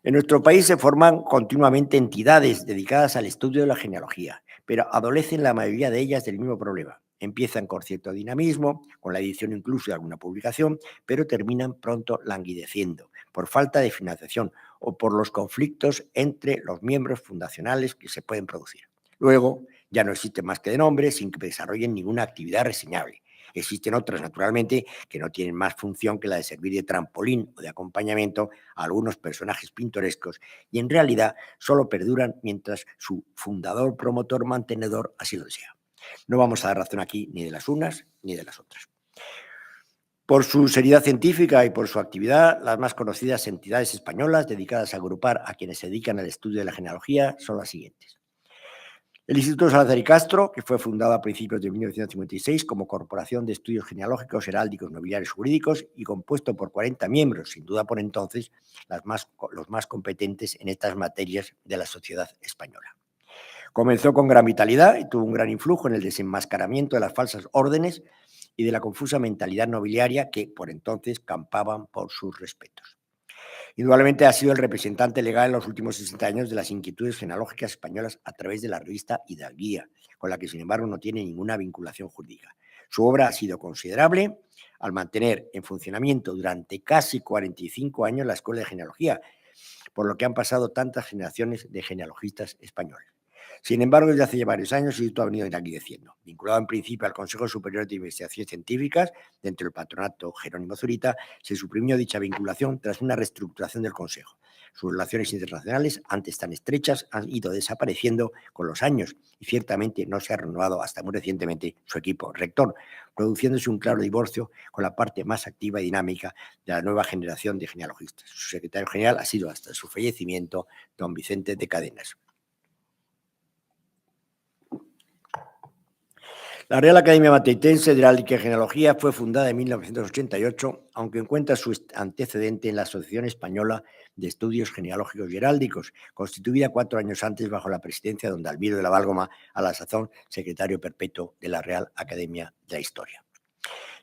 En nuestro país se forman continuamente entidades dedicadas al estudio de la genealogía, pero adolecen la mayoría de ellas del mismo problema. Empiezan con cierto dinamismo, con la edición incluso de alguna publicación, pero terminan pronto languideciendo por falta de financiación o por los conflictos entre los miembros fundacionales que se pueden producir. Luego, ya no existen más que de nombre sin que desarrollen ninguna actividad reseñable. Existen otras, naturalmente, que no tienen más función que la de servir de trampolín o de acompañamiento a algunos personajes pintorescos y en realidad solo perduran mientras su fundador, promotor, mantenedor así lo desea. No vamos a dar razón aquí ni de las unas ni de las otras. Por su seriedad científica y por su actividad, las más conocidas entidades españolas dedicadas a agrupar a quienes se dedican al estudio de la genealogía son las siguientes. El Instituto Salazar y Castro, que fue fundado a principios de 1956 como Corporación de Estudios Genealógicos, Heráldicos, Nobiliarios y Jurídicos y compuesto por 40 miembros, sin duda por entonces los más competentes en estas materias de la sociedad española. Comenzó con gran vitalidad y tuvo un gran influjo en el desenmascaramiento de las falsas órdenes y de la confusa mentalidad nobiliaria que por entonces campaban por sus respetos. Indudablemente ha sido el representante legal en los últimos 60 años de las inquietudes genealógicas españolas a través de la revista Hidalguía, con la que sin embargo no tiene ninguna vinculación jurídica. Su obra ha sido considerable al mantener en funcionamiento durante casi 45 años la Escuela de Genealogía, por lo que han pasado tantas generaciones de genealogistas españoles. Sin embargo, desde hace ya varios años el Instituto ha venido languideciendo. Vinculado en principio al Consejo Superior de Investigaciones Científicas, dentro del patronato Jerónimo Zurita, se suprimió dicha vinculación tras una reestructuración del Consejo. Sus relaciones internacionales, antes tan estrechas, han ido desapareciendo con los años y ciertamente no se ha renovado hasta muy recientemente su equipo rector, produciéndose un claro divorcio con la parte más activa y dinámica de la nueva generación de genealogistas. Su secretario general ha sido hasta su fallecimiento don Vicente de Cadenas. La Real Academia Matritense de Heráldica y Genealogía fue fundada en 1988, aunque encuentra su antecedente en la Asociación Española de Estudios Genealógicos y Heráldicos, constituida 4 años antes bajo la presidencia de don Dalmiro de la Válgoma, a la sazón secretario perpetuo de la Real Academia de la Historia.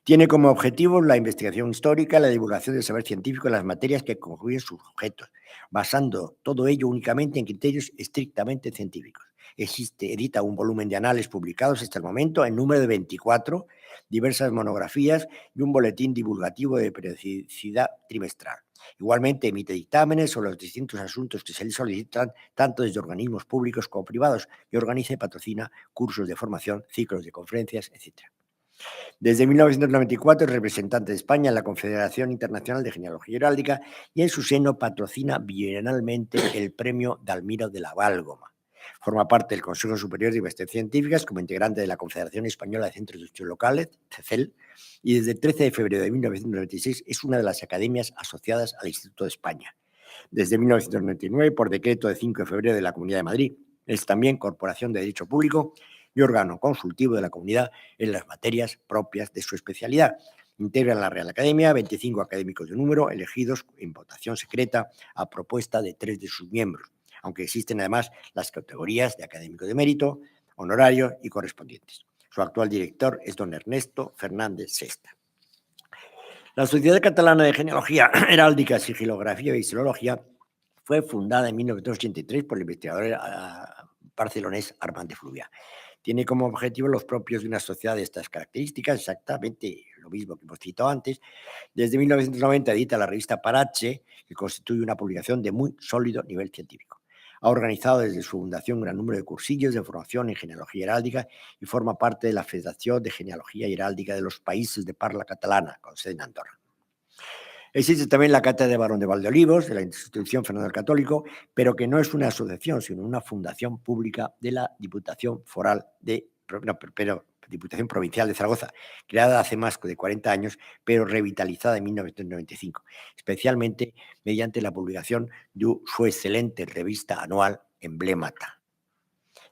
Tiene como objetivo la investigación histórica y la divulgación del saber científico en las materias que concluyen sus objetos, basando todo ello únicamente en criterios estrictamente científicos. Edita un volumen de anales publicados hasta el momento en número de 24, diversas monografías y un boletín divulgativo de periodicidad trimestral. Igualmente emite dictámenes sobre los distintos asuntos que se le solicitan tanto desde organismos públicos como privados y organiza y patrocina cursos de formación, ciclos de conferencias, etc. Desde 1994 es representante de España en la Confederación Internacional de Genealogía Heráldica y en su seno patrocina bienalmente el Premio Dalmiro de la Válgoma. Forma parte del Consejo Superior de Investigaciones Científicas como integrante de la Confederación Española de Centros de Estudios Locales, CECEL, y desde el 13 de febrero de 1996 es una de las academias asociadas al Instituto de España. Desde 1999, por decreto de 5 de febrero de la Comunidad de Madrid, es también corporación de derecho público y órgano consultivo de la comunidad en las materias propias de su especialidad. Integran la Real Academia 25 académicos de número, elegidos en votación secreta a propuesta de 3 de sus miembros, aunque existen además las categorías de académico de mérito, honorario y correspondientes. Su actual director es don Ernesto Fernández Sesta. La Sociedad Catalana de Genealogía, Heráldica, Sigilografía y Vexilología fue fundada en 1983 por el investigador barcelonés Armand de Fluvià. Tiene como objetivo los propios de una sociedad de estas características, exactamente lo mismo que hemos citado antes. Desde 1990 edita la revista Parache, que constituye una publicación de muy sólido nivel científico. Ha organizado desde su fundación un gran número de cursillos de formación en genealogía heráldica y forma parte de la Federación de Genealogía y Heráldica de los Países de Parla Catalana, con sede en Andorra. Existe también la Cátedra de Barón de Valdeolivos, de la Institución Fernando el Católico, pero que no es una asociación, sino una fundación pública de la Diputación Diputación Provincial de Zaragoza, creada hace más de 40 años, pero revitalizada en 1995, especialmente mediante la publicación de su excelente revista anual Emblemata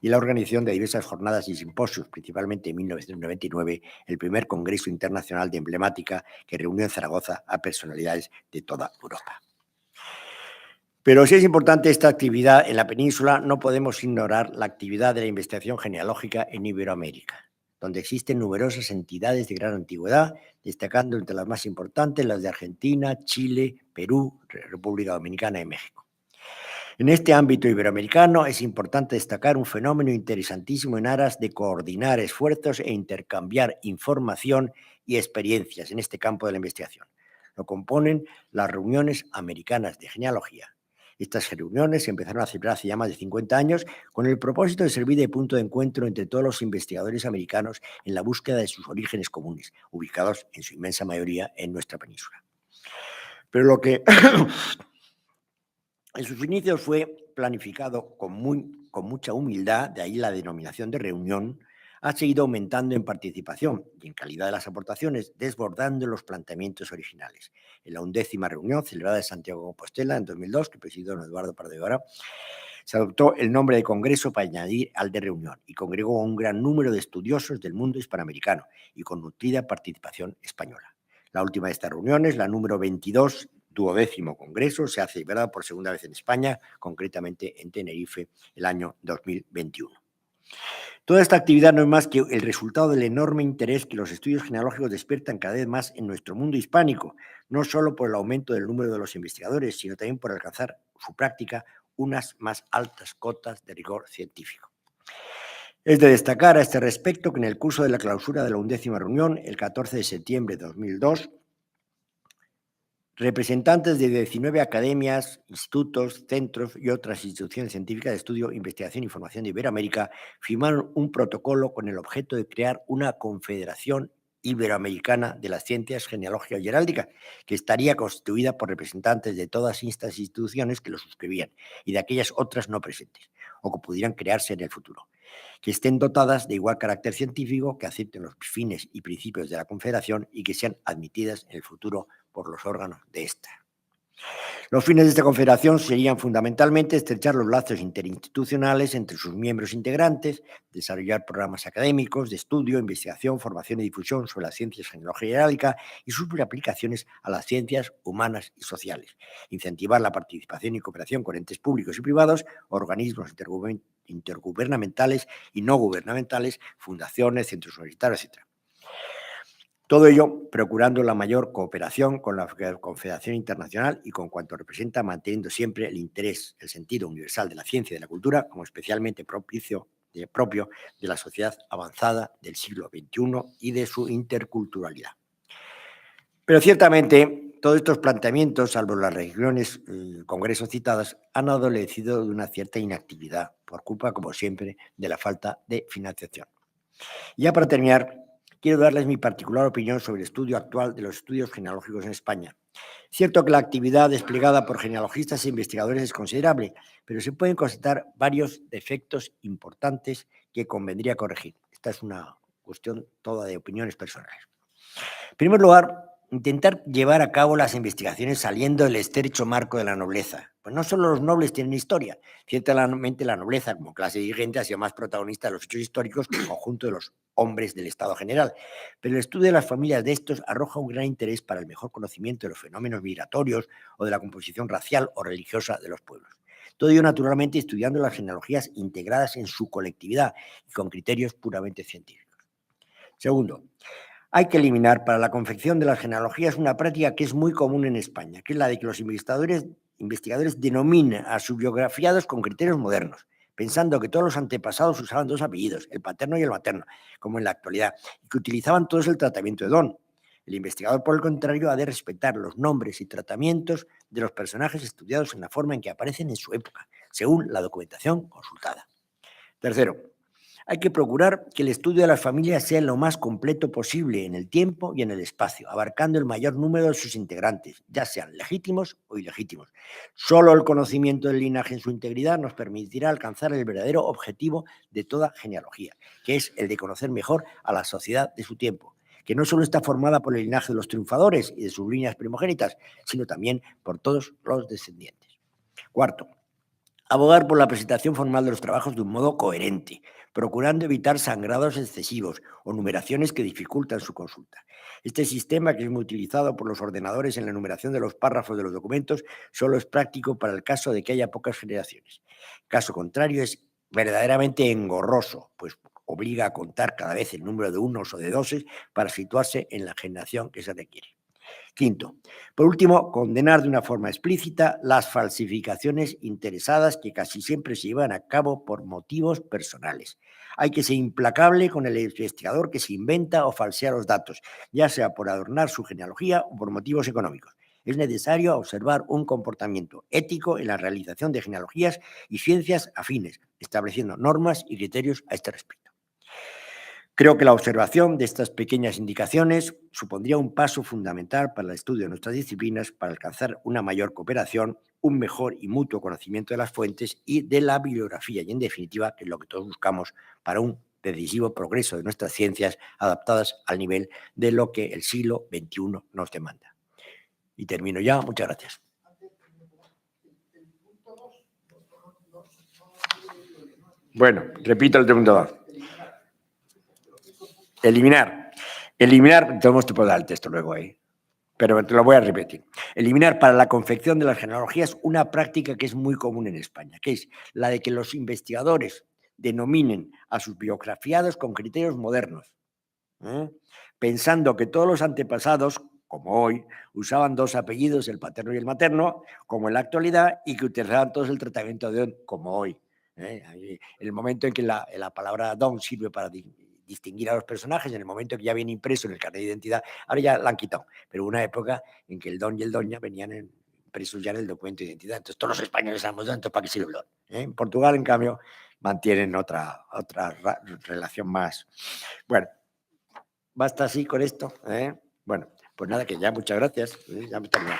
y la organización de diversas jornadas y simposios, principalmente en 1999, el primer Congreso Internacional de Emblemática que reunió en Zaragoza a personalidades de toda Europa. Pero si es importante esta actividad en la península, no podemos ignorar la actividad de la investigación genealógica en Iberoamérica, donde existen numerosas entidades de gran antigüedad, destacando entre las más importantes las de Argentina, Chile, Perú, República Dominicana y México. En este ámbito iberoamericano es importante destacar un fenómeno interesantísimo en aras de coordinar esfuerzos e intercambiar información y experiencias en este campo de la investigación. Lo componen las reuniones americanas de genealogía. Estas reuniones se empezaron a celebrar hace ya más de 50 años con el propósito de servir de punto de encuentro entre todos los investigadores americanos en la búsqueda de sus orígenes comunes, ubicados en su inmensa mayoría en nuestra península. Pero lo que en sus inicios fue planificado con mucha humildad, de ahí la denominación de reunión, ha seguido aumentando en participación y en calidad de las aportaciones, desbordando los planteamientos originales. En la 11ª reunión, celebrada en Santiago de Compostela en 2002, que presidió don Eduardo Pardo de Vara, se adoptó el nombre de Congreso para añadir al de reunión y congregó a un gran número de estudiosos del mundo hispanoamericano y con nutrida participación española. La última de estas reuniones, la número 22, 12º Congreso, se ha celebrado por segunda vez en España, concretamente en Tenerife, el año 2021. Toda esta actividad no es más que el resultado del enorme interés que los estudios genealógicos despiertan cada vez más en nuestro mundo hispánico, no solo por el aumento del número de los investigadores, sino también por alcanzar su práctica unas más altas cotas de rigor científico. Es de destacar a este respecto que en el curso de la clausura de la 11ª reunión, el 14 de septiembre de 2002, representantes de 19 academias, institutos, centros y otras instituciones científicas de estudio, investigación y formación de Iberoamérica firmaron un protocolo con el objeto de crear una confederación iberoamericana de las ciencias genealógicas y heráldicas, que estaría constituida por representantes de todas estas instituciones que lo suscribían y de aquellas otras no presentes o que pudieran crearse en el futuro, que estén dotadas de igual carácter científico, que acepten los fines y principios de la confederación y que sean admitidas en el futuro por los órganos de esta. Los fines de esta confederación serían fundamentalmente estrechar los lazos interinstitucionales entre sus miembros integrantes, desarrollar programas académicos de estudio, investigación, formación y difusión sobre las ciencias genealógica y heráldica y sus aplicaciones a las ciencias humanas y sociales, incentivar la participación y cooperación con entes públicos y privados, organismos intergubernamentales y no gubernamentales, fundaciones, centros universitarios, etc. Todo ello procurando la mayor cooperación con la Confederación Internacional y con cuanto representa, manteniendo siempre el interés, el sentido universal de la ciencia y de la cultura como especialmente propio de la sociedad avanzada del siglo XXI y de su interculturalidad. Pero ciertamente todos estos planteamientos, salvo las regiones congresos citadas, han adolecido de una cierta inactividad por culpa, como siempre, de la falta de financiación. Ya para terminar, quiero darles mi particular opinión sobre el estudio actual de los estudios genealógicos en España. Cierto que la actividad desplegada por genealogistas e investigadores es considerable, pero se pueden constatar varios defectos importantes que convendría corregir. Esta es una cuestión toda de opiniones personales. En primer lugar, intentar llevar a cabo las investigaciones saliendo del estrecho marco de la nobleza. Pues no solo los nobles tienen historia, ciertamente la nobleza como clase dirigente ha sido más protagonista de los hechos históricos que el conjunto de los hombres del Estado general, pero el estudio de las familias de estos arroja un gran interés para el mejor conocimiento de los fenómenos migratorios o de la composición racial o religiosa de los pueblos. Todo ello, naturalmente, estudiando las genealogías integradas en su colectividad y con criterios puramente científicos. Segundo, hay que eliminar para la confección de las genealogías una práctica que es muy común en España, que es la de que los investigadores denominen a sus biografiados con criterios modernos, pensando que todos los antepasados usaban dos apellidos, el paterno y el materno, como en la actualidad, y que utilizaban todos el tratamiento de don. El investigador, por el contrario, ha de respetar los nombres y tratamientos de los personajes estudiados en la forma en que aparecen en su época, según la documentación consultada. Tercero, hay que procurar que el estudio de las familias sea lo más completo posible en el tiempo y en el espacio, abarcando el mayor número de sus integrantes, ya sean legítimos o ilegítimos. Solo el conocimiento del linaje en su integridad nos permitirá alcanzar el verdadero objetivo de toda genealogía, que es el de conocer mejor a la sociedad de su tiempo, que no solo está formada por el linaje de los triunfadores y de sus líneas primogénitas, sino también por todos los descendientes. Cuarto, abogar por la presentación formal de los trabajos de un modo coherente, procurando evitar sangrados excesivos o numeraciones que dificultan su consulta. Este sistema, que es muy utilizado por los ordenadores en la numeración de los párrafos de los documentos, solo es práctico para el caso de que haya pocas generaciones. Caso contrario, es verdaderamente engorroso, pues obliga a contar cada vez el número de unos o de doses para situarse en la generación que se requiere. Quinto, por último, condenar de una forma explícita las falsificaciones interesadas que casi siempre se llevan a cabo por motivos personales. Hay que ser implacable con el investigador que se inventa o falsea los datos, ya sea por adornar su genealogía o por motivos económicos. Es necesario observar un comportamiento ético en la realización de genealogías y ciencias afines, estableciendo normas y criterios a este respecto. Creo que la observación de estas pequeñas indicaciones supondría un paso fundamental para el estudio de nuestras disciplinas para alcanzar una mayor cooperación, un mejor y mutuo conocimiento de las fuentes y de la bibliografía y, en definitiva, que es lo que todos buscamos para un decisivo progreso de nuestras ciencias adaptadas al nivel de lo que el siglo XXI nos demanda. Y termino ya. Muchas gracias. Bueno, repito el punto 2. Eliminar, entonces te puedo dar el texto luego ahí, pero te lo voy a repetir. Eliminar para la confección de las genealogías una práctica que es muy común en España, que es la de que los investigadores denominen a sus biografiados con criterios modernos, pensando que todos los antepasados, como hoy, usaban dos apellidos, el paterno y el materno, como en la actualidad, y que utilizaban todos el tratamiento de don, como hoy. En el momento en que la palabra don sirve para distinguir a los personajes, en el momento que ya viene impreso en el carnet de identidad, ahora ya la han quitado, pero hubo una época en que el don y el doña venían impresos ya en el documento de identidad, entonces todos los españoles sabemos don, entonces ¿para qué sirve el don? En Portugal, en cambio, mantienen otra relación más. Bueno, basta así con esto. Bueno, pues nada, que ya, muchas gracias. Ya me he terminado.